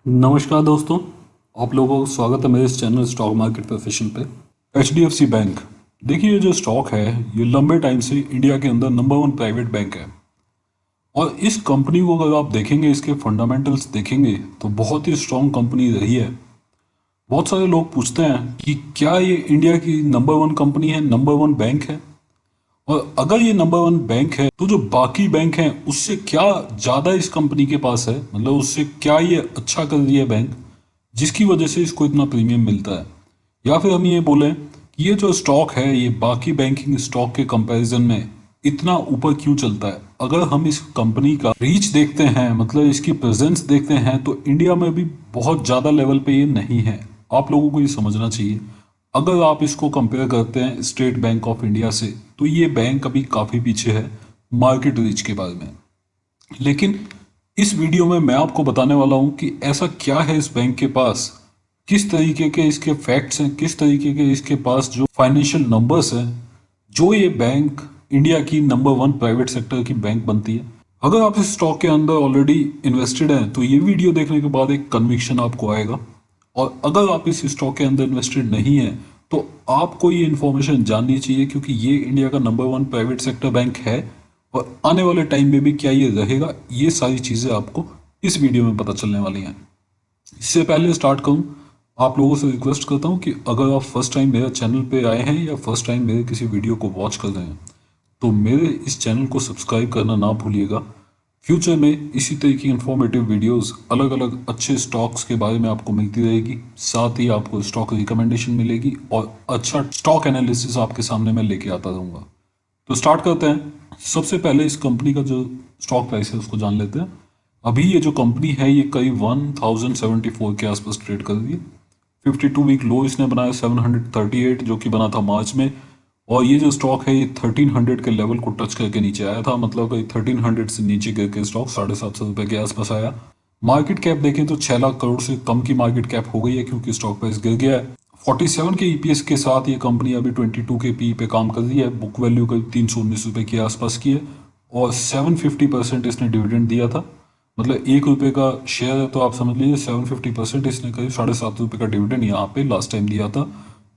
नमस्कार दोस्तों, आप लोगों को स्वागत है मेरे इस चैनल स्टॉक मार्केट प्रोफेशन पे। HDFC बैंक, देखिए ये जो स्टॉक है ये लंबे टाइम से इंडिया के अंदर नंबर 1 प्राइवेट बैंक है। और इस कंपनी को अगर आप देखेंगे, इसके फंडामेंटल्स देखेंगे तो बहुत ही स्ट्रॉन्ग कंपनी रही है। बहुत सारे लोग पूछते हैं कि क्या ये इंडिया की नंबर 1 कंपनी है, नंबर 1 बैंक है। और अगर ये नंबर 1 बैंक है तो जो बाकी बैंक हैं उससे क्या ज़्यादा इस कंपनी के पास है, मतलब उससे क्या ये अच्छा कर रही है बैंक, जिसकी वजह से इसको इतना प्रीमियम मिलता है। या फिर हम ये बोलें कि ये जो स्टॉक है ये बाकी बैंकिंग स्टॉक के कंपैरिजन में इतना ऊपर क्यों चलता है। अगर हम इस कंपनी का रीच देखते हैं, मतलब इसकी प्रेजेंस देखते हैं, तो इंडिया में भी बहुत ज़्यादा लेवल पे ये नहीं है। आप लोगों को ये समझना चाहिए। अगर आप इसको कंपेयर करते हैं स्टेट बैंक ऑफ इंडिया से तो ये बैंक अभी काफ़ी पीछे है मार्केट रीच के बारे में। लेकिन इस वीडियो में मैं आपको बताने वाला हूं कि ऐसा क्या है इस बैंक के पास, किस तरीके के इसके फैक्ट्स हैं, किस तरीके के इसके पास जो फाइनेंशियल नंबर्स हैं, जो ये बैंक इंडिया की नंबर 1 प्राइवेट सेक्टर की बैंक बनती है। अगर आप इस स्टॉक के अंदर ऑलरेडी इन्वेस्टेड हैं तो ये वीडियो देखने के बाद एक कन्विक्शन आपको आएगा। और अगर आप इस स्टॉक के अंदर इन्वेस्टेड नहीं है तो आपको ये इन्फॉर्मेशन जाननी चाहिए, क्योंकि ये इंडिया का नंबर 1 प्राइवेट सेक्टर बैंक है और आने वाले टाइम में भी क्या ये रहेगा, ये सारी चीज़ें आपको इस वीडियो में पता चलने वाली हैं। इससे पहले स्टार्ट करूं, आप लोगों से रिक्वेस्ट करता हूं कि अगर आप फर्स्ट टाइम मेरे चैनल पे आए हैं या फर्स्ट टाइम मेरे किसी वीडियो को वॉच कर रहे हैं तो मेरे इस चैनल को सब्सक्राइब करना ना भूलिएगा। फ्यूचर में इसी तरह की इंफॉर्मेटिव वीडियोस अलग अलग अच्छे स्टॉक्स के बारे में आपको मिलती रहेगी। साथ ही आपको स्टॉक रिकमेंडेशन मिलेगी और अच्छा स्टॉक एनालिसिस आपके सामने मैं लेके आता रहूँगा। तो स्टार्ट करते हैं। सबसे पहले इस कंपनी का जो स्टॉक प्राइस है उसको जान लेते हैं। अभी ये जो कंपनी है ये करीब 1074 के आसपास ट्रेड कर रही है। 52 वीक लो इसने बनाया 738 जो कि बना था मार्च में। और ये जो स्टॉक है ये 1300 के लेवल को टच करके नीचे आया था, मतलब कहीं 1300 से नीचे गिर के स्टॉक 750 रुपये के आसपास आया। मार्केट कैप देखें तो 6 लाख करोड़ से कम की मार्केट कैप हो गई है क्योंकि स्टॉक प्राइस गिर गया है। 47 के ईपीएस के साथ ये कंपनी अभी 22 के पी पे काम कर रही है। बुक वैल्यू करीब 319 रुपये के आसपास की है और 750% इसने डिविडेंड दिया था। मतलब ₹1 का शेयर है तो आप समझ लीजिए 750% इसने करीब 7.5 रुपये का डिविडेंड यहाँ पे लास्ट टाइम दिया था,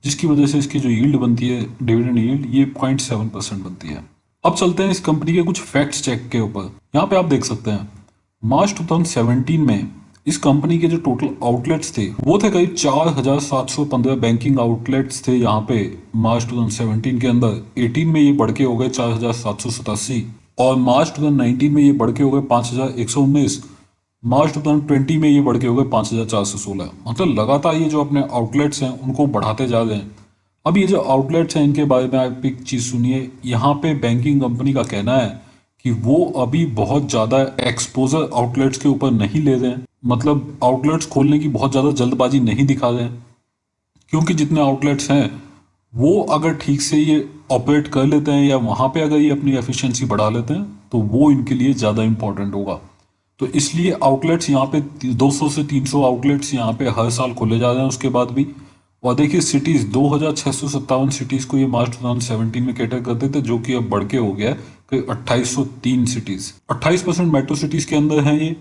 जिसकी वजह से इसकी जो यील्ड बनती है, डिविडेंड यील्ड, ये 0.7% बनती है। अब चलते हैं इस कंपनी के कुछ फैक्ट्स चेक के ऊपर। यहाँ पे आप देख सकते हैं मार्च 2017 में इस कंपनी के जो टोटल आउटलेट्स थे वो थे करीब 4715 बैंकिंग आउटलेट्स थे यहाँ पे मार्च 2017 के अंदर। 18 में ये बढ़ के हो गए 4787 और मार्च 2019 में ये बढ़ के हो गए 5119। मार्च 2020 में ये बढ़ के हो गए 5416। मतलब लगातार ये जो अपने आउटलेट्स हैं उनको बढ़ाते जा रहे हैं। अब ये जो आउटलेट्स हैं इनके बारे में आप एक चीज़ सुनिए। यहाँ पे बैंकिंग कंपनी का कहना है कि वो अभी बहुत ज़्यादा एक्सपोजर आउटलेट्स के ऊपर नहीं ले रहे हैं, मतलब आउटलेट्स खोलने की बहुत ज़्यादा जल्दबाजी नहीं दिखा रहे हैं, क्योंकि जितने आउटलेट्स हैं वो अगर ठीक से ये ऑपरेट कर लेते हैं या वहाँ पे अगर ये अपनी एफिशिएंसी बढ़ा लेते हैं तो वो इनके लिए ज़्यादा इंपॉर्टेंट होगा। तो इसलिए आउटलेट्स यहाँ पे 200 से 300 आउटलेट्स यहाँ पे हर साल खोले जा रहे हैं उसके बाद भी। और देखिए सिटीज़ 2657 सिटीज़ को ये मार्च 2017 में कैटर करते थे, जो कि अब बढ़ के हो गया है कि 2803 सिटीज़। 28% मेट्रो सिटीज़ के अंदर हैं ये,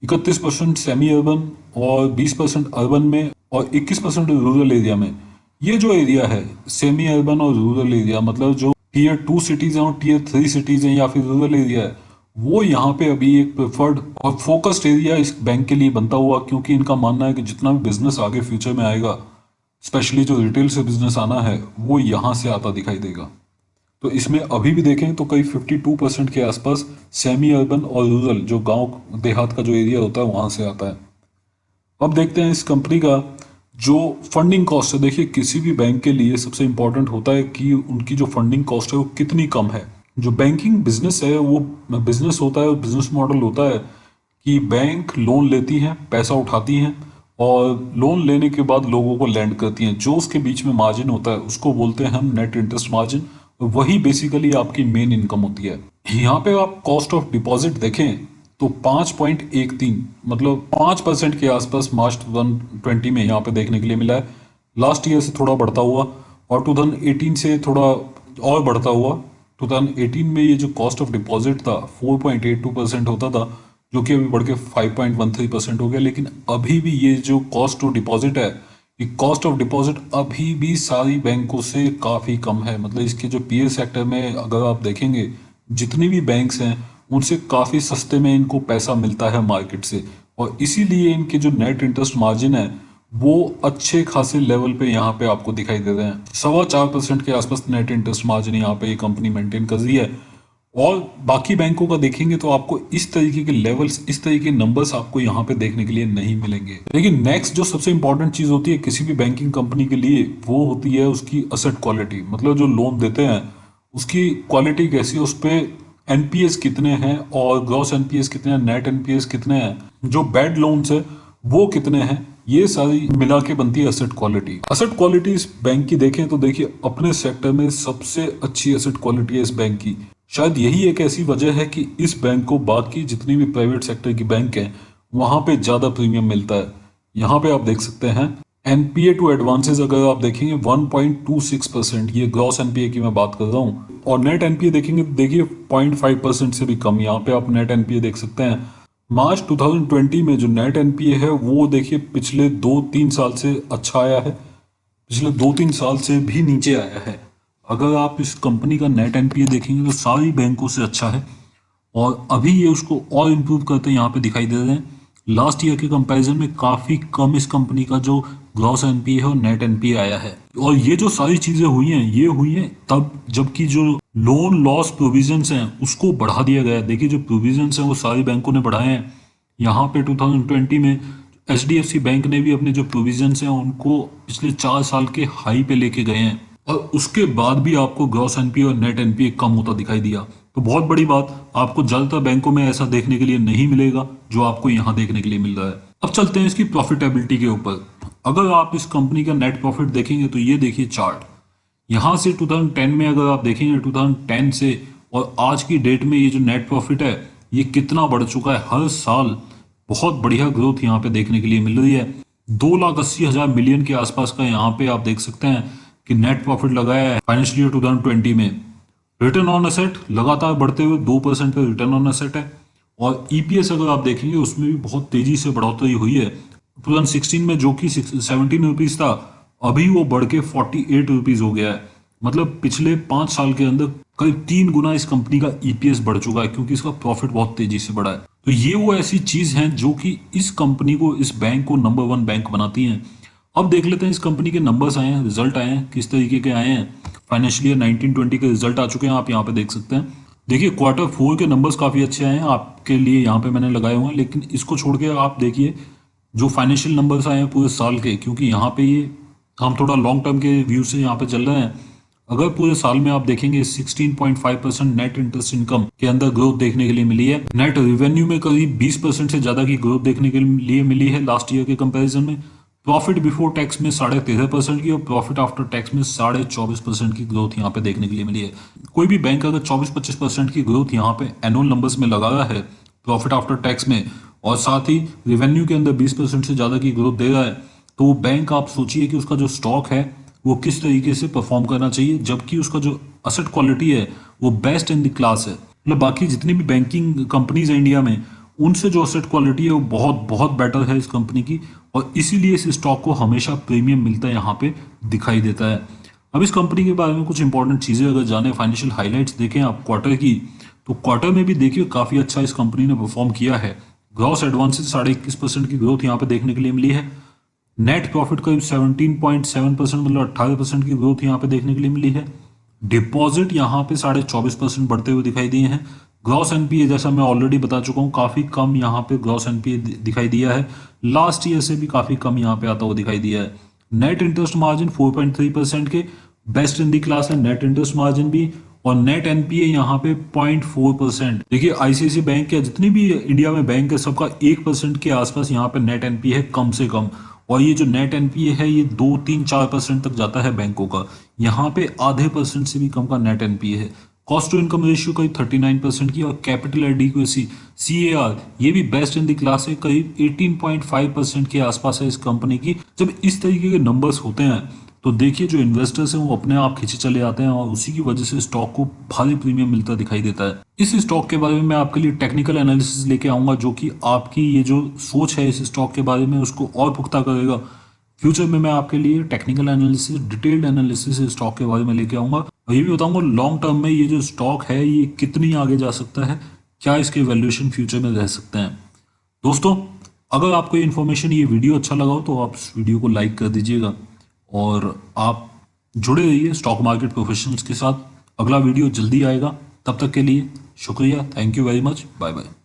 31% सेमी अर्बन और 20% अर्बन में और 21% रूरल एरिया में। ये जो एरिया है सेमी अर्बन और रूरल एरिया, मतलब जो टीयर 2 सिटीज़ हैं और टीयर 3 सिटीज़ हैं या फिर रूरल एरिया है, वो यहाँ पे अभी एक प्रेफर्ड और फोकस्ड एरिया इस बैंक के लिए बनता हुआ, क्योंकि इनका मानना है कि जितना भी बिजनेस आगे फ्यूचर में आएगा, स्पेशली जो रिटेल से बिजनेस आना है, वो यहाँ से आता दिखाई देगा। तो इसमें अभी भी देखें तो कई 52% के आसपास सेमी अर्बन और रूरल, जो गांव देहात का जो एरिया होता है, वहाँ से आता है। अब देखते हैं इस कंपनी का जो फंडिंग कॉस्ट है। देखिए किसी भी बैंक के लिए सबसे इम्पोर्टेंट होता है कि उनकी जो फंडिंग कॉस्ट है वो कितनी कम है। जो बैंकिंग बिजनेस है वो बिजनेस होता है और बिजनेस मॉडल होता है कि बैंक लोन लेती हैं, पैसा उठाती हैं और लोन लेने के बाद लोगों को लैंड करती हैं। जो उसके बीच में मार्जिन होता है उसको बोलते हैं हम नेट इंटरेस्ट मार्जिन। वही बेसिकली आपकी मेन इनकम होती है। यहाँ पे आप कॉस्ट ऑफ डिपॉजिट देखें तो 5.13, मतलब 5% के आसपास मार्च 2020 में यहाँ पे देखने के लिए मिला है। लास्ट ईयर से थोड़ा बढ़ता हुआ और 2018 से थोड़ा और बढ़ता हुआ 2018 में ये जो कॉस्ट ऑफ डिपॉजिट था 4.82% होता था, जो कि अभी बढ़ के 5.13% हो गया। लेकिन अभी भी ये जो कॉस्ट ऑफ डिपॉजिट है, ये कॉस्ट ऑफ डिपॉजिट अभी भी सारी बैंकों से काफ़ी कम है। मतलब इसके जो पीयर सेक्टर में अगर आप देखेंगे, जितनी भी बैंक्स हैं उनसे काफ़ी सस्ते में इनको पैसा मिलता है मार्केट से, और इसीलिए इनके जो नेट इंटरेस्ट मार्जिन है वो अच्छे खासे लेवल पे यहाँ पे आपको दिखाई दे रहे हैं। 4.25% के आसपास नेट इंटरेस्ट मार्जिन यहाँ पे ये कंपनी मेंटेन कर रही है। और बाकी बैंकों का देखेंगे तो आपको इस तरीके के लेवल्स, इस तरीके के नंबर्स आपको यहाँ पे देखने के लिए नहीं मिलेंगे। लेकिन नेक्स्ट जो सबसे इंपॉर्टेंट चीज होती है किसी भी बैंकिंग कंपनी के लिए, वो होती है उसकी असेट क्वालिटी। मतलब जो लोन देते हैं उसकी क्वालिटी कैसी है, उस पर एनपीएस कितने हैं और ग्रॉस एनपीएस कितने हैं, नेट एनपीएस कितने हैं, जो बैड लोन्स है वो कितने हैं, ये सारी मिला के बनती है असेट क्वालिटी। असेट क्वालिटी इस बैंक की देखें तो देखिए अपने सेक्टर में सबसे अच्छी असेट क्वालिटी है इस बैंक की। शायद यही एक ऐसी वजह है कि इस बैंक को बाकी जितनी भी प्राइवेट सेक्टर की बैंक हैं वहां पे ज्यादा प्रीमियम मिलता है। यहाँ पे आप देख सकते हैं एनपीए टू एडवांसेस अगर आप देखेंगे 1.26%, ये ग्रॉस एनपीए की मैं बात कर रहा हूँ। और नेट एनपीए देखेंगे तो देखिए 0.5% से भी कम यहाँ पे आप नेट एनपीए देख सकते हैं। मार्च 2020 में जो नेट एनपीए है वो देखिए पिछले 2-3 साल से अच्छा आया है, पिछले 2-3 साल से भी नीचे आया है। अगर आप इस कंपनी का नेट एनपीए देखेंगे तो सारी बैंकों से अच्छा है, और अभी ये उसको और इम्प्रूव करते यहाँ पे दिखाई दे रहे हैं। लास्ट ईयर के कंपैरिजन में काफ़ी कम इस कंपनी का जो ग्रॉस एनपीए है और नेट एनपीए आया है। और ये जो सारी चीज़ें हुई हैं ये हुई हैं तब जबकि जो लोन लॉस प्रोविजंस हैं उसको बढ़ा दिया गया है। देखिए जो प्रोविजंस हैं वो सारी बैंकों ने बढ़ाए हैं। यहाँ पे 2020 में एचडीएफसी बैंक ने भी अपने जो प्रोविजंस हैं उनको पिछले 4 साल के हाई पे लेके गए हैं, और उसके बाद भी आपको ग्रॉस एनपीए और नेट एनपीए कम होता दिखाई दिया। तो बहुत बड़ी बात, आपको ज्यादातर बैंकों में ऐसा देखने के लिए नहीं मिलेगा जो आपको यहाँ देखने के लिए मिल रहा है। अब चलते हैं इसकी प्रॉफिटेबिलिटी के ऊपर। अगर आप इस कंपनी का नेट प्रॉफिट देखेंगे तो ये देखिए चार्ट, यहाँ से 2010 में अगर आप देखेंगे 2010 से और आज की डेट में ये जो नेट प्रॉफिट है ये कितना बढ़ चुका है। हर साल बहुत बढ़िया ग्रोथ यहाँ पे देखने के लिए मिल रही है। 2,80,000 मिलियन के आसपास का यहाँ पे आप देख सकते हैं कि नेट प्रॉफिट लगाया है फाइनेंशियल ईयर 2020 में। रिटर्न ऑन एसेट लगातार बढ़ते हुए 2% का रिटर्न ऑन एसेट है, और ईपीएस अगर आप देखेंगे उसमें भी बहुत तेजी से बढ़ोतरी हुई है। 2016 में जो कि 17 रुपीज था अभी वो बढ़ के 48 रुपीज हो गया है। मतलब पिछले 5 साल के अंदर करीब 3 गुना इस कंपनी का ईपीएस बढ़ चुका है, क्योंकि इसका प्रॉफिट बहुत तेजी से बढ़ा है। तो ये वो ऐसी चीज है जो कि इस कंपनी को, इस बैंक को नंबर 1 बैंक बनाती हैं। अब देख लेते हैं इस कंपनी के नंबर्स आए हैं, रिजल्ट आए हैं, किस तरीके के आए हैं। फाइनेंशियल ईयर 19-20 के रिजल्ट आ चुके हैं, आप यहाँ पे देख सकते हैं। देखिए Q4 के नंबर्स काफ़ी अच्छे आए हैं, आपके लिए यहाँ पे मैंने लगाए हुए हैं। लेकिन इसको छोड़ के आप देखिए जो फाइनेंशियल नंबर्स आए हैं पूरे साल के, क्योंकि यहाँ पे ये हम थोड़ा लॉन्ग टर्म के व्यू से यहाँ पे चल रहे हैं। अगर पूरे साल में आप देखेंगे 16.5% नेट इंटरेस्ट इनकम के अंदर ग्रोथ देखने के लिए मिली है। नेट रेवेन्यू में करीब 20% से ज्यादा की ग्रोथ देखने के लिए मिली है लास्ट ईयर के कंपैरिजन में। प्रॉफिट बिफोर टैक्स में 13.5% की और प्रॉफिट आफ्टर टैक्स में 24.5% की ग्रोथ यहाँ पे देखने के लिए मिली है। कोई भी बैंक अगर 24-25% की ग्रोथ यहाँ पे एनुअल नंबर्स में लगा रहा है प्रॉफिट आफ्टर टैक्स में, और साथ ही रेवेन्यू के अंदर 20% से ज़्यादा की ग्रोथ दे रहा है, तो वो बैंक आप सोचिए कि उसका जो स्टॉक है वो किस तरीके से परफॉर्म करना चाहिए, जबकि उसका जो असेट क्वालिटी है वो बेस्ट इन द क्लास है। मतलब बाकी जितनी भी बैंकिंग कंपनीज है इंडिया में उनसे जो असेट क्वालिटी है वो बहुत बहुत बेटर है इस कंपनी की, और इसीलिए इस स्टॉक को हमेशा प्रीमियम मिलता है यहाँ पे दिखाई देता है। अब इस कंपनी के बारे में कुछ इंपॉर्टेंट चीज़ें अगर जाने, फाइनेंशियल हाईलाइट्स देखें आप क्वार्टर की, तो क्वार्टर में भी देखिए काफ़ी अच्छा इस कंपनी ने परफॉर्म किया है। ग्रॉस एडवांसेस 21.5% की ग्रोथ यहाँ पे देखने के लिए मिली है। नेट प्रॉफिट करीब 17.7% मतलब 18% की ग्रोथ यहाँ पे देखने के लिए मिली है। डिपॉजिट यहाँ पे 24.5% बढ़ते हुए दिखाई दिए हैं। ग्रॉस एनपीए जैसा मैं ऑलरेडी बता चुका हूँ काफ़ी कम यहाँ पे ग्रॉस एनपीए दिखाई दिया है, लास्ट ईयर से भी काफ़ी कम यहाँ पे आता हुआ दिखाई दिया है। नेट इंटरेस्ट मार्जिन 4.3% के बेस्ट इन दी क्लास है नेट इंटरेस्ट मार्जिन भी, और नेट एनपीए यहाँ पे 0.4%। देखिए आईसीआईसीआई बैंक या जितनी भी इंडिया में बैंक है सबका 1% के आसपास यहाँ पे नेट एनपीए है कम से कम, और ये जो नेट एनपीए है ये 2-3-4% तक जाता है बैंकों का, यहाँ पे आधे परसेंट से भी कम का नेट एनपीए है। कॉस्ट टू इनकम रेशियो करीब 39% की, और कैपिटल एडिक्वेसी CAR ये भी बेस्ट इन द क्लास है, करीब 18.5% के आसपास है इस कंपनी की। जब इस तरीके के नंबर्स होते हैं तो देखिए जो इन्वेस्टर्स हैं वो अपने आप खींचे चले आते हैं और उसी की वजह से स्टॉक को भारी प्रीमियम मिलता दिखाई देता है। इस स्टॉक के बारे में मैं आपके लिए टेक्निकल एनालिसिस लेके आऊंगा जो कि आपकी ये जो सोच है इस स्टॉक के बारे में उसको और पुख्ता करेगा। फ्यूचर में मैं आपके लिए technical analysis, detailed analysis stock के बारे में लेके आऊंगा और ये भी बताऊंगा लॉन्ग टर्म में ये जो स्टॉक है ये कितनी आगे जा सकता है, क्या इसके वैल्यूएशन फ्यूचर में रह सकते हैं। दोस्तों, अगर आपको ये इन्फॉर्मेशन, ये वीडियो अच्छा लगा हो तो आप इस वीडियो को लाइक कर दीजिएगा और आप जुड़े रहिए स्टॉक मार्केट प्रोफेशनल्स के साथ। अगला वीडियो जल्दी आएगा, तब तक के लिए शुक्रिया, thank you very much, bye bye.